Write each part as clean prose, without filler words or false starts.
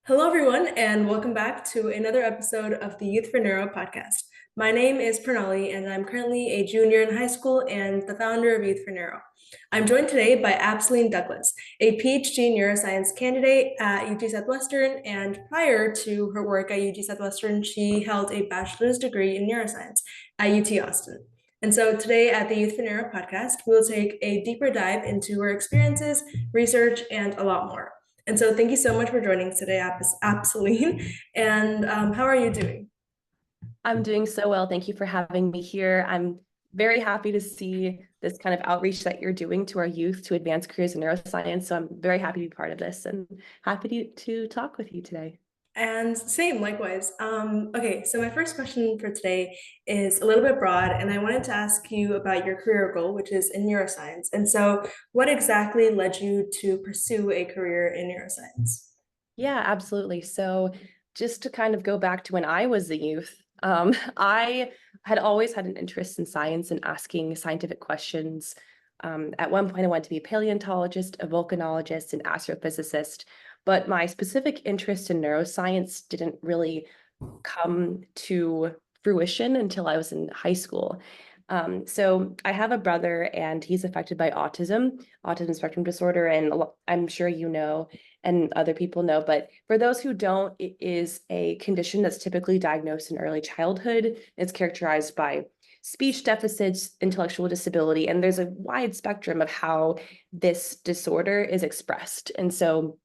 Hello, everyone, and welcome back to another episode of the Youth for Neuro podcast. My name is Pranali, and I'm currently a junior in high school and the founder of Youth for Neuro. I'm joined today by Apsaline Douglas, a PhD neuroscience candidate at UT Southwestern, and prior to her work at UT Southwestern, she held a bachelor's degree in neuroscience at UT Austin. And so today at the Youth for Neuro podcast, we'll take a deeper dive into her experiences, research, and a lot more. And so thank you so much for joining us today, Apsaline. And how are you doing? I'm doing so well. Thank you for having me here. I'm very happy to see this kind of outreach that you're doing to our youth to advance careers in neuroscience. So I'm very happy to be part of this and happy to talk with you today. And same, likewise. Okay, so my first question for today is a little bit broad, and I wanted to ask you about your career goal, which is in neuroscience. And so, what exactly led you to pursue a career in neuroscience? Yeah, absolutely. So just to kind of go back to when I was a youth, I had always had an interest in science and asking scientific questions. At one point, I wanted to be a paleontologist, a volcanologist, an astrophysicist, but my specific interest in neuroscience didn't really come to fruition until I was in high school. So I have a brother and he's affected by autism spectrum disorder, and I'm sure you know, and other people know, but for those who don't, it is a condition that's typically diagnosed in early childhood. It's characterized by speech deficits, intellectual disability, and there's a wide spectrum of how this disorder is expressed. And so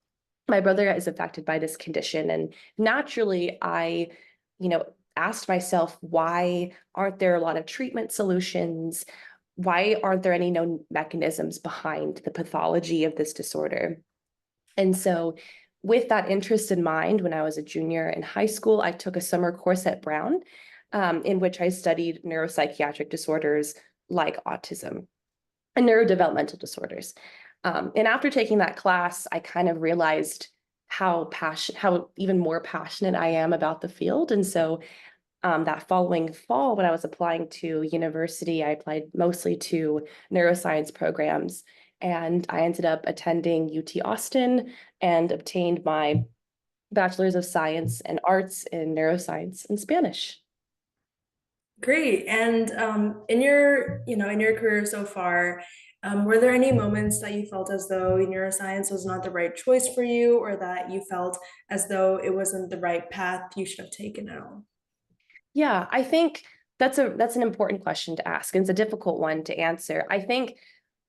my brother is affected by this condition, and naturally I asked myself, why aren't there a lot of treatment solutions? Why aren't there any known mechanisms behind the pathology of this disorder? And so with that interest in mind, when I was a junior in high school, I took a summer course at Brown, in which I studied neuropsychiatric disorders like autism and neurodevelopmental disorders. And after taking that class, I kind of realized how even more passionate I am about the field. And so that following fall, when I was applying to university, I applied mostly to neuroscience programs. And I ended up attending UT Austin and obtained my Bachelor's of Science and Arts in Neuroscience and Spanish. Great. And in your career so far, were there any moments that you felt as though neuroscience was not the right choice for you, or that you felt as though it wasn't the right path you should have taken at all? Yeah, I think that's an important question to ask, and it's a difficult one to answer. I think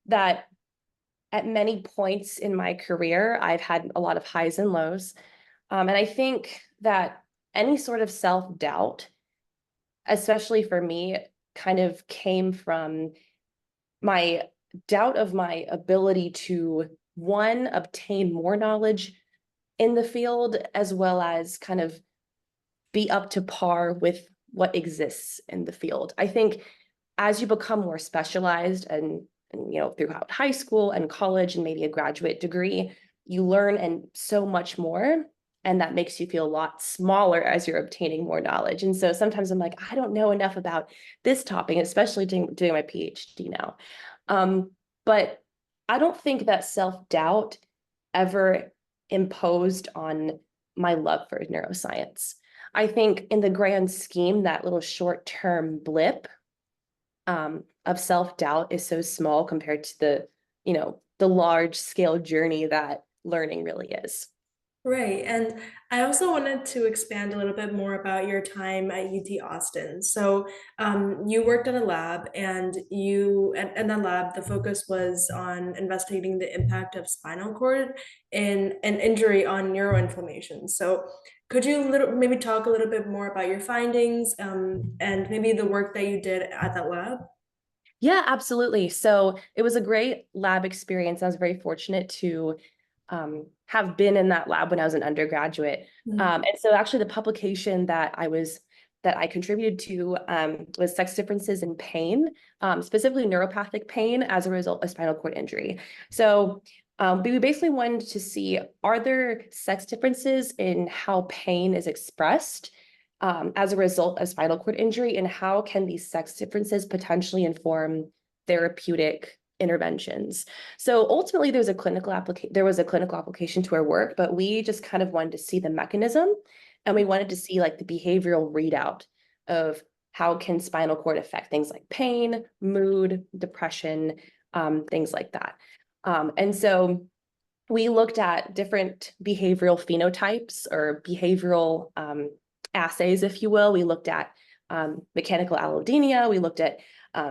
that at many points in my career, I've had a lot of highs and lows. And I think that any sort of self-doubt, especially for me, kind of came from my doubt of my ability to, one, obtain more knowledge in the field, as well as kind of be up to par with what exists in the field. I think as you become more specialized and throughout high school and college and maybe a graduate degree, you learn and so much more. And that makes you feel a lot smaller as you're obtaining more knowledge. And so sometimes I'm like, I don't know enough about this topic, especially doing my PhD now. But I don't think that self-doubt ever imposed on my love for neuroscience. I think in the grand scheme, that little short-term blip of self-doubt is so small compared to the large scale journey that learning really is. Right. And I also wanted to expand a little bit more about your time at UT Austin. So you worked in a lab, and in that lab, the focus was on investigating the impact of spinal cord in an injury on neuroinflammation. So could you maybe talk a little bit more about your findings, and maybe the work that you did at that lab? Yeah, absolutely. So it was a great lab experience. I was very fortunate to have been in that lab when I was an undergraduate. And so actually the publication that I contributed to was sex differences in pain, specifically neuropathic pain as a result of spinal cord injury. So we basically wanted to see, are there sex differences in how pain is expressed as a result of spinal cord injury, and how can these sex differences potentially inform therapeutic interventions. So ultimately there was a clinical application to our work, but we just kind of wanted to see the mechanism, and we wanted to see like the behavioral readout of how can spinal cord affect things like pain, mood, depression, things like that. And so we looked at different behavioral phenotypes or behavioral assays, if you will. We looked at mechanical allodynia. We looked at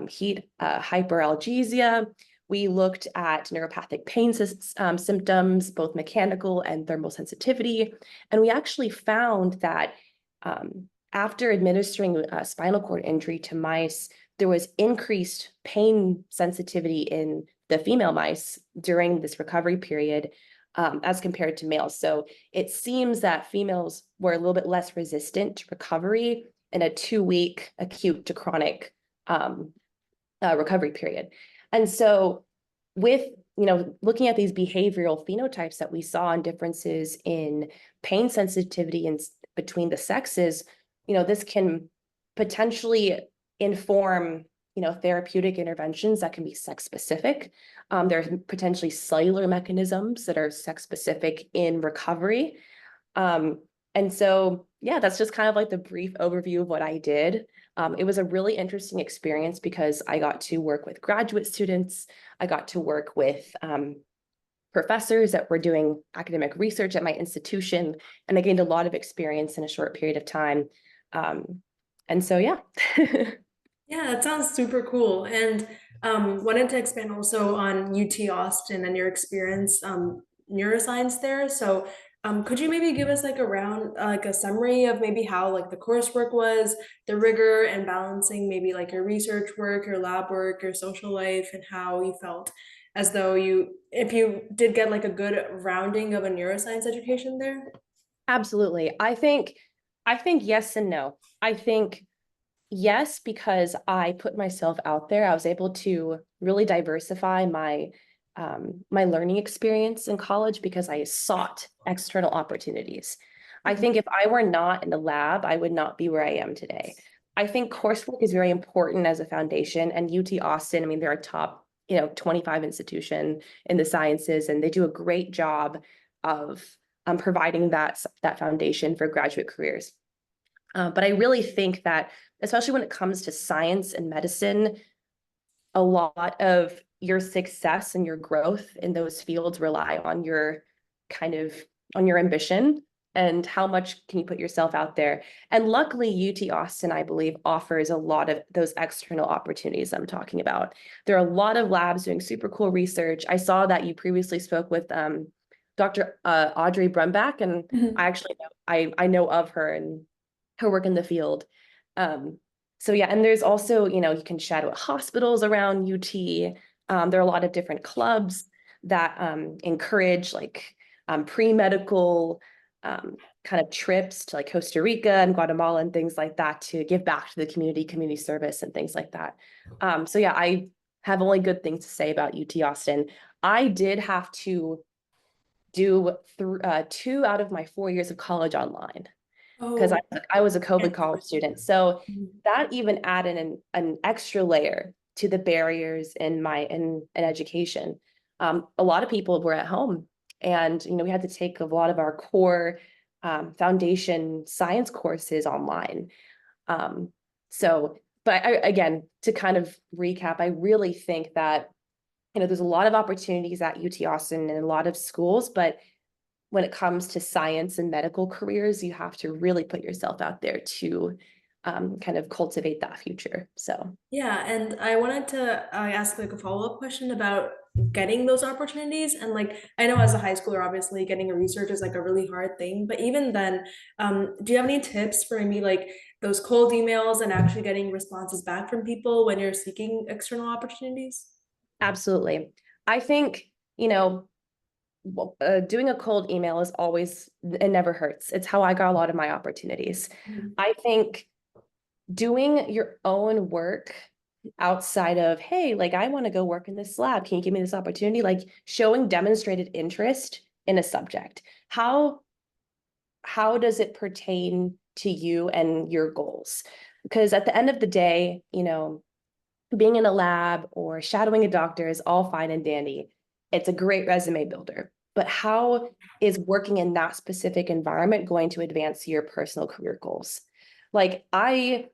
heat hyperalgesia. We looked at neuropathic pain symptoms, both mechanical and thermal sensitivity. And we actually found that after administering a spinal cord injury to mice, there was increased pain sensitivity in the female mice during this recovery period as compared to males. So it seems that females were a little bit less resistant to recovery in a 2-week acute to chronic recovery period. And so with, looking at these behavioral phenotypes that we saw and differences in pain sensitivity in between the sexes, this can potentially inform, therapeutic interventions that can be sex specific. There's potentially cellular mechanisms that are sex specific in recovery. And so, yeah, that's just kind of like the brief overview of what I did. It was a really interesting experience because I got to work with graduate students. I got to work with professors that were doing academic research at my institution, and I gained a lot of experience in a short period of time. And so, yeah. Yeah, that sounds super cool. And wanted to expand also on UT Austin and your experience neuroscience there. So could you maybe give us like like a summary of maybe how like the coursework was, the rigor and balancing maybe like your research work, your lab work, your social life, and how you felt as though if you did get like a good rounding of a neuroscience education there? Absolutely. I think yes and no. I think yes, because I put myself out there. I was able to really diversify my learning experience in college because I sought external opportunities. I think if I were not in the lab, I would not be where I am today. I think coursework is very important as a foundation, and UT Austin, I mean, they're a top, 25 institution in the sciences, and they do a great job of providing that foundation for graduate careers. But I really think that, especially when it comes to science and medicine, a lot of your success and your growth in those fields rely on your on your ambition and how much can you put yourself out there. And luckily, UT Austin, I believe, offers a lot of those external opportunities I'm talking about. There are a lot of labs doing super cool research. I saw that you previously spoke with Dr. Audrey Brumbach, and Mhm. I actually I know of her and her work in the field. So yeah, and there's also, you can shadow at hospitals around UT. There are a lot of different clubs that encourage like pre-medical kind of trips to like Costa Rica and Guatemala and things like that to give back to the community service and things like that. So yeah, I have only good things to say about UT Austin. I did have to do 2 out of my 4 years of college online because Oh, I was a COVID okay. college student. So Mhm. that even added an extra layer to the barriers in education. A lot of people were at home, and we had to take a lot of our core foundation science courses online. Um, so, but again, to kind of recap, I really think that there's a lot of opportunities at UT Austin and a lot of schools, but when it comes to science and medical careers, you have to really put yourself out there to kind of cultivate that future. So Yeah, and I wanted to ask like a follow-up question about getting those opportunities. And like I know as a high schooler, obviously getting a research is like a really hard thing. But even then, do you have any tips for maybe like those cold emails and actually getting responses back from people when you're seeking external opportunities? absolutely. I think, doing a cold email is always, it never hurts. It's how I got a lot of my opportunities. Mhm. I think doing your own work outside of, hey, like I want to go work in this lab. Can you give me this opportunity? Like showing demonstrated interest in a subject. How does it pertain to you and your goals? Because at the end of the day, being in a lab or shadowing a doctor is all fine and dandy. It's a great resume builder. But how is working in that specific environment going to advance your personal career goals? Like, I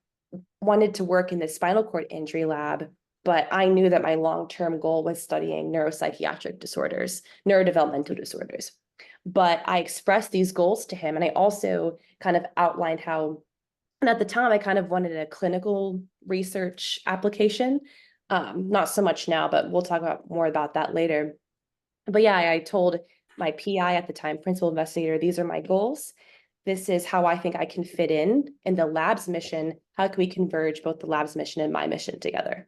wanted to work in the spinal cord injury lab, but I knew that my long-term goal was studying neuropsychiatric disorders, neurodevelopmental disorders. But I expressed these goals to him, and I also kind of outlined how, and at the time, I kind of wanted a clinical research application. Not so much now, but we'll talk about more about that later. But yeah, I told my PI at the time, principal investigator, these are my goals. This is how I think I can fit in the lab's mission. How can we converge both the lab's mission and my mission together?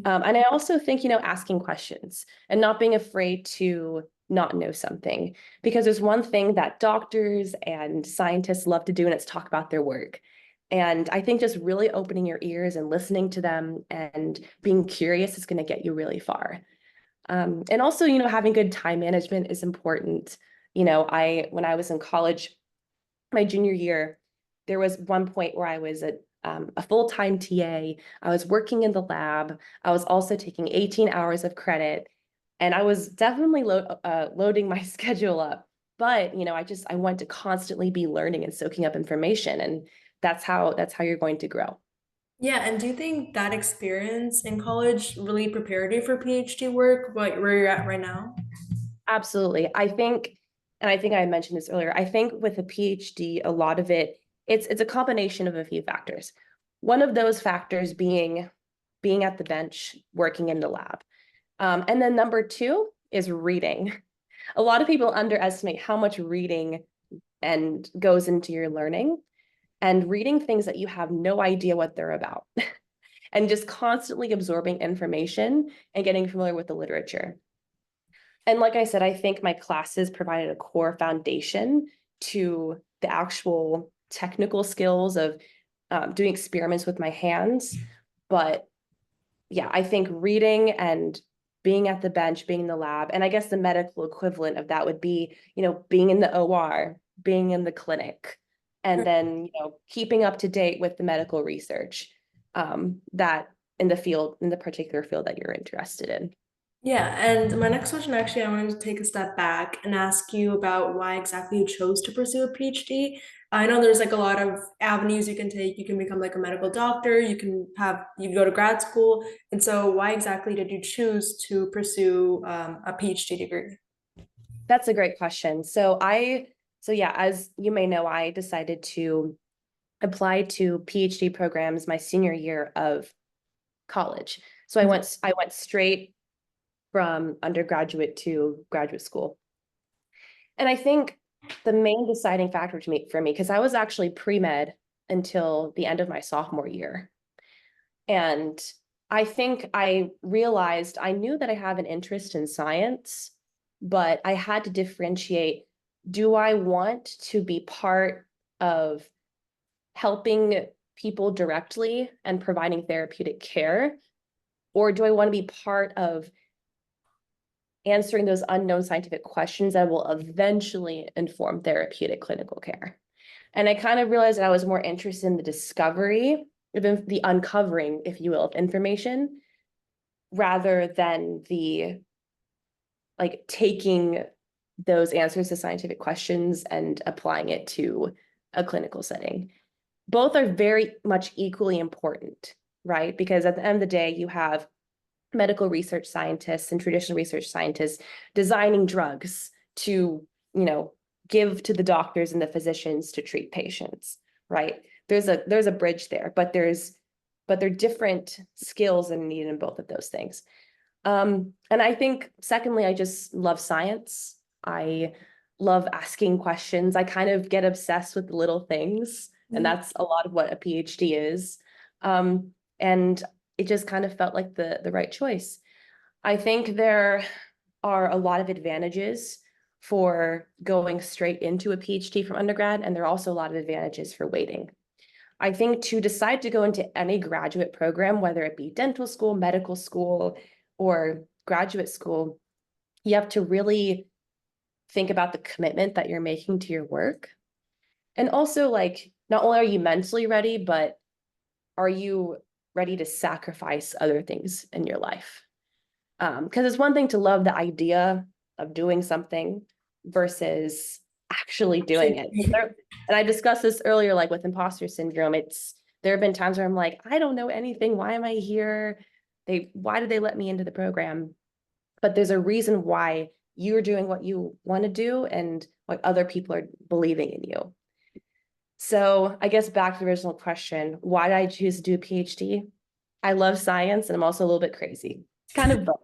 And I also think, asking questions and not being afraid to not know something, because there's one thing that doctors and scientists love to do, and it's talk about their work. And I think just really opening your ears and listening to them and being curious is going to get you really far. And also, having good time management is important. When I was in college, my junior year, there was one point where I was a full-time TA. I was working in the lab. I was also taking 18 hours of credit, and I was definitely loading my schedule up. But, I want to constantly be learning and soaking up information. And that's how you're going to grow. Yeah, and do you think that experience in college really prepared you for PhD work, where you're at right now? Absolutely. I think I mentioned this earlier, I think with a PhD, a lot of it's a combination of a few factors. One of those factors being at the bench, working in the lab. And then number two is reading. A lot of people underestimate how much reading and goes into your learning, and reading things that you have no idea what they're about and just constantly absorbing information and getting familiar with the literature. And like I said, I think my classes provided a core foundation to the actual technical skills of doing experiments with my hands. But yeah, I think reading and being at the bench, being in the lab, and I guess the medical equivalent of that would be, being in the OR, being in the clinic, and then, keeping up to date with the medical research that in the particular field that you're interested in. Yeah, and my next question, actually, I wanted to take a step back and ask you about why exactly you chose to pursue a PhD. I know there's like a lot of avenues you can take. You can become like a medical doctor, you can go to grad school. And so why exactly did you choose to pursue a PhD degree? That's a great question. So yeah, as you may know, I decided to apply to PhD programs my senior year of college. So I went straight from undergraduate to graduate school. And I think the main deciding factor for me, because I was actually pre-med until the end of my sophomore year. And I think I realized I knew that I have an interest in science, but I had to differentiate, do I want to be part of helping people directly and providing therapeutic care? Or do I want to be part of answering those unknown scientific questions that will eventually inform therapeutic clinical care? And I kind of realized that I was more interested in the discovery, the uncovering, if you will, of information, rather than the like taking those answers to scientific questions and applying it to a clinical setting. Both are very much equally important, right? Because at the end of the day, you have medical research scientists and traditional research scientists designing drugs to, give to the doctors and the physicians to treat patients, right? There's a bridge there, but there are different skills that are needed in both of those things. And I think secondly, I just love science. I love asking questions. I kind of get obsessed with little things, and Mhm. that's a lot of what a PhD is. And it just kind of felt like the right choice. I think there are a lot of advantages for going straight into a PhD from undergrad, and there are also a lot of advantages for waiting. I think to decide to go into any graduate program, whether it be dental school, medical school, or graduate school, you have to really think about the commitment that you're making to your work. And also, like, not only are you mentally ready, but are you ready to sacrifice other things in your life. Because it's one thing to love the idea of doing something versus actually doing it. And I discussed this earlier, like with imposter syndrome. There have been times where I'm like, I don't know anything. Why am I here? Why did they let me into the program? But there's a reason why you're doing what you want to do and what other people are believing in you. So I guess back to the original question, why did I choose to do a PhD? I love science and I'm also a little bit crazy. Kind of both.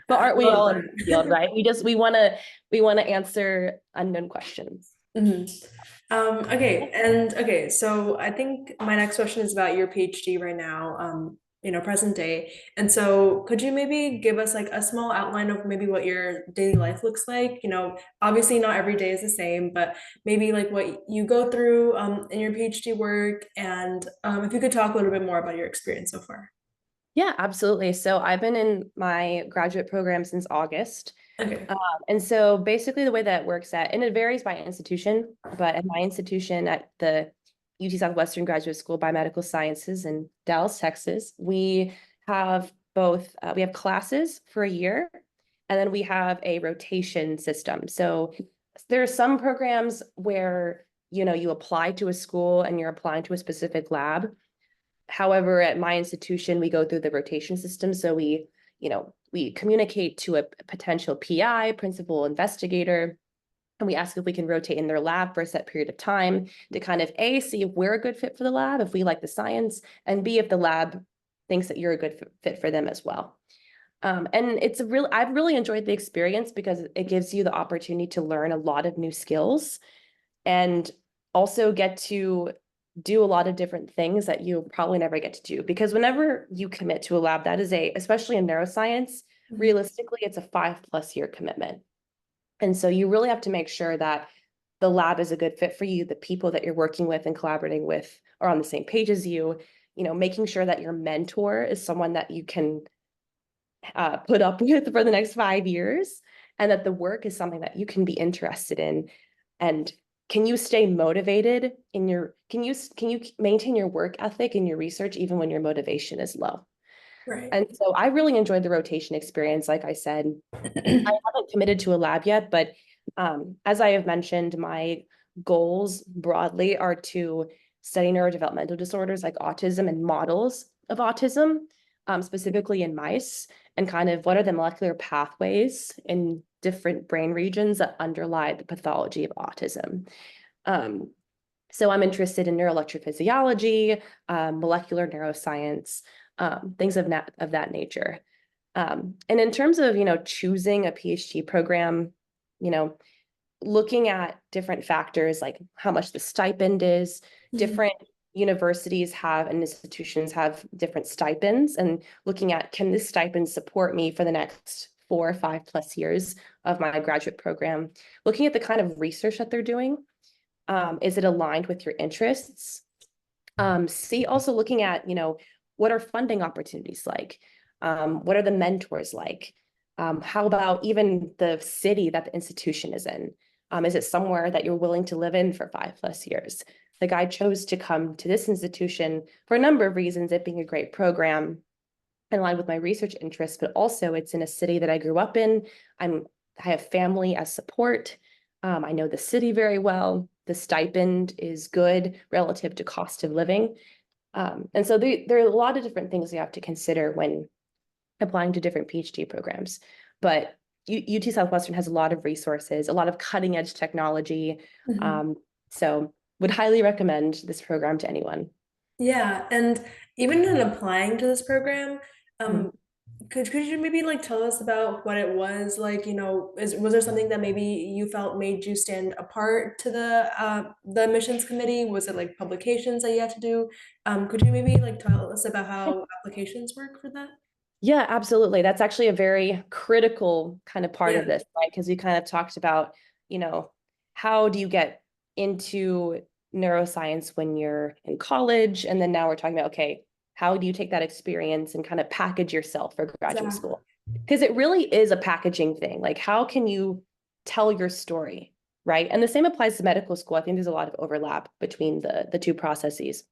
But aren't we all in the field, right? We want to answer unknown questions. Mm-hmm. Okay, so I think my next question is about your PhD right now, present day. And so could you maybe give us like a small outline of maybe what your daily life looks like? Obviously not every day is the same, but maybe like what you go through in your PhD work, and if you could talk a little bit more about your experience so far. Yeah, absolutely. So I've been in my graduate program since August. Okay. And so basically the way that works and it varies by institution, but at my institution at the UT Southwestern Graduate School of Biomedical Sciences in Dallas, Texas, we have we have classes for a year, and then we have a rotation system. So there are some programs where, you apply to a school and you're applying to a specific lab. However, at my institution, we go through the rotation system. So we communicate to a potential PI, principal investigator, and we ask if we can rotate in their lab for a set period of time to kind of A, see if we're a good fit for the lab, if we like the science, and B, if the lab thinks that you're a good fit for them as well. And I've really enjoyed the experience because it gives you the opportunity to learn a lot of new skills and also get to do a lot of different things that you probably never get to do. Because whenever you commit to a lab, especially in neuroscience, realistically, it's a 5+ year commitment. And so you really have to make sure that the lab is a good fit for you, the people that you're working with and collaborating with are on the same page as you, making sure that your mentor is someone that you can put up with for the next 5 years, and that the work is something that you can be interested in. And can you stay motivated can you maintain your work ethic and your research even when your motivation is low? Right. And so I really enjoyed the rotation experience. Like I said, I haven't committed to a lab yet, but as I have mentioned, my goals broadly are to study neurodevelopmental disorders like autism and models of autism, specifically in mice, and kind of what are the molecular pathways in different brain regions that underlie the pathology of autism. So I'm interested in neuroelectrophysiology, molecular neuroscience, things of that nature. And in terms of, choosing a PhD program, looking at different factors like how much the stipend is, different universities and institutions have different stipends, and looking at, can this stipend support me for the next 4 or 5+ years of my graduate program? Looking at the kind of research that they're doing, is it aligned with your interests? Also looking at, what are funding opportunities like? What are the mentors like? How about even the city that the institution is in? Is it somewhere that you're willing to live in for 5+ years? Like I chose to come to this institution for a number of reasons, it being a great program in line with my research interests, but also it's in a city that I grew up in. I have family as support. I know the city very well. The stipend is good relative to cost of living. And so there are a lot of different things you have to consider when applying to different PhD programs. But UT Southwestern has a lot of resources, a lot of cutting edge technology. So would highly recommend this program to anyone. Yeah, and even in applying to this program, could you maybe like tell us about what it was like, was there something that maybe you felt made you stand apart to the admissions committee? Was it like publications that you had to do? Could you maybe like tell us about how applications work for that? Yeah, absolutely. That's actually a very critical kind of part of this, right? Because we kind of talked about, how do you get into neuroscience when you're in college? And then now we're talking about, okay, how do you take that experience and kind of package yourself for graduate school? Because it really is a packaging thing. Like, how can you tell your story, right? And the same applies to medical school. I think there's a lot of overlap between the two processes.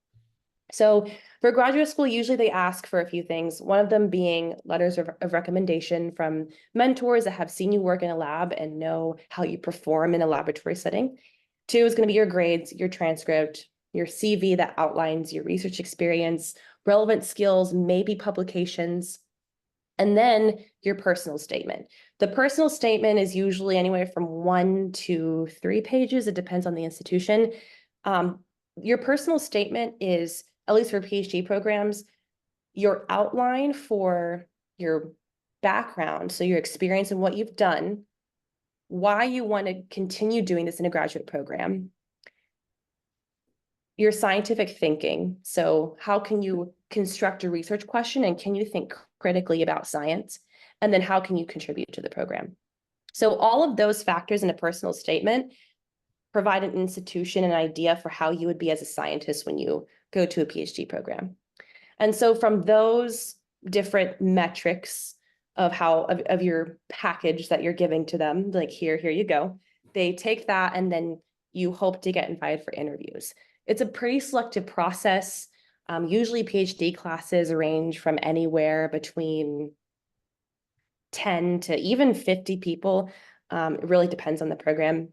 So for graduate school, usually they ask for a few things, one of them being letters of recommendation from mentors that have seen you work in a lab and know how you perform in a laboratory setting. Two is going to be your grades, your transcript, your CV that outlines your research experience, relevant skills, maybe publications, and then your personal statement. The personal statement is usually anywhere from 1 to 3 pages. It depends on the institution. Your personal statement is, at least for PhD programs, your outline for your background, so your experience and what you've done, why you want to continue doing this in a graduate program, your scientific thinking. So how can you construct a research question and can you think critically about science? And then how can you contribute to the program? So all of those factors in a personal statement provide an institution an idea for how you would be as a scientist when you go to a PhD program. And so from those different metrics of how of your package that you're giving to them, like here you go, they take that and then you hope to get invited for interviews. It's a pretty selective process. Usually PhD classes range from anywhere between 10 to even 50 people. It really depends on the program.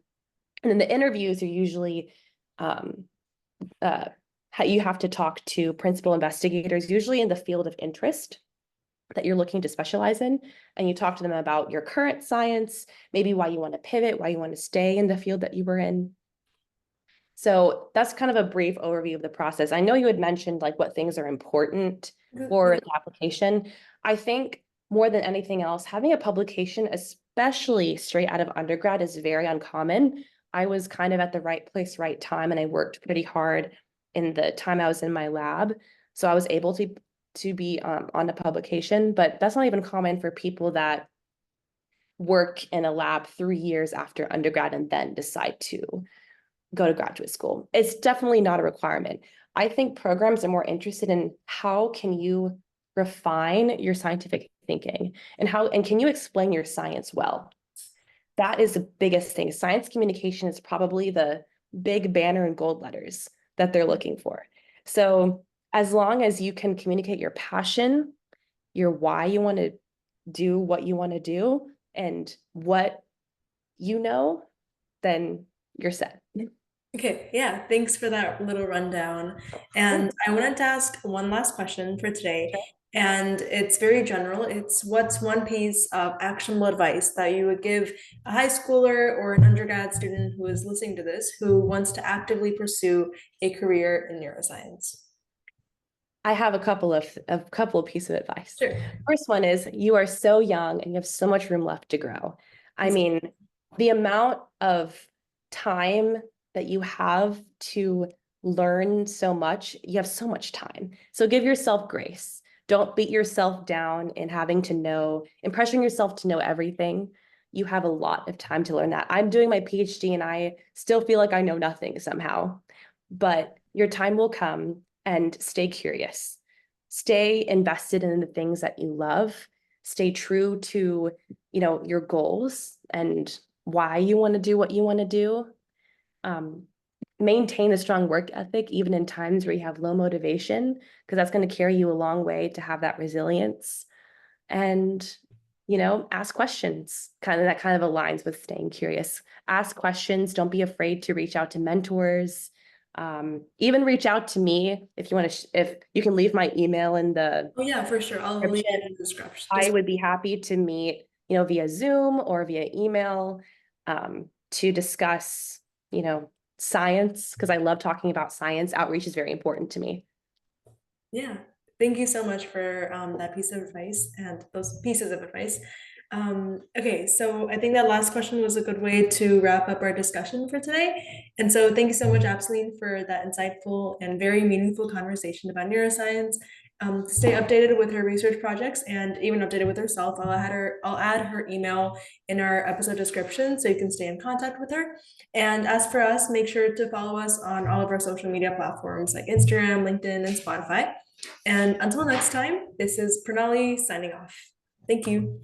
And then the interviews are usually how you have to talk to principal investigators, usually in the field of interest that you're looking to specialize in. And you talk to them about your current science, maybe why you want to pivot, why you want to stay in the field that you were in. So that's kind of a brief overview of the process. I know you had mentioned like what things are important for the application. I think more than anything else, having a publication, especially straight out of undergrad, is very uncommon. I was kind of at the right place, right time, and I worked pretty hard in the time I was in my lab. So I was able to be on a publication, but that's not even common for people that work in a lab 3 years after undergrad and then decide to go to graduate school. It's definitely not a requirement. I think programs are more interested in how can you refine your scientific thinking and can you explain your science well? That is the biggest thing. Science communication is probably the big banner in gold letters that they're looking for. So as long as you can communicate your passion, your why you want to do what you want to do, and what you know, then you're set. Okay, yeah, thanks for that little rundown. And I wanted to ask one last question for today, and it's very general. It's what's one piece of actionable advice that you would give a high schooler or an undergrad student who is listening to this who wants to actively pursue a career in neuroscience? I have a couple of pieces of advice. Sure. First one is you are so young and you have so much room left to grow. I mean, the amount of time that you have to learn so much, you have so much time. So give yourself grace. Don't beat yourself down in having to know, in pressuring yourself to know everything. You have a lot of time to learn that. I'm doing my PhD and I still feel like I know nothing somehow, but your time will come. And stay curious. Stay invested in the things that you love. Stay true to, your goals and why you want to do what you want to do. Maintain a strong work ethic, even in times where you have low motivation, because that's going to carry you a long way to have that resilience. And, ask questions. That kind of aligns with staying curious. Ask questions. Don't be afraid to reach out to mentors. Even reach out to me if you want to, if you can leave my email in the. Oh yeah, for sure. I'll leave it in the description. I would be happy to meet, via Zoom or via email, to discuss, science, because I love talking about science. Outreach is very important to me. Yeah, thank you so much for that piece of advice and those pieces of advice. Okay, so I think that last question was a good way to wrap up our discussion for today. And so thank you so much, Apsaline, for that insightful and very meaningful conversation about neuroscience. To stay updated with her research projects and even updated with herself, I'll add her email in our episode description so you can stay in contact with her. And as for us, make sure to follow us on all of our social media platforms like Instagram, LinkedIn, and Spotify. And until next time, this is Pranali signing off. Thank you.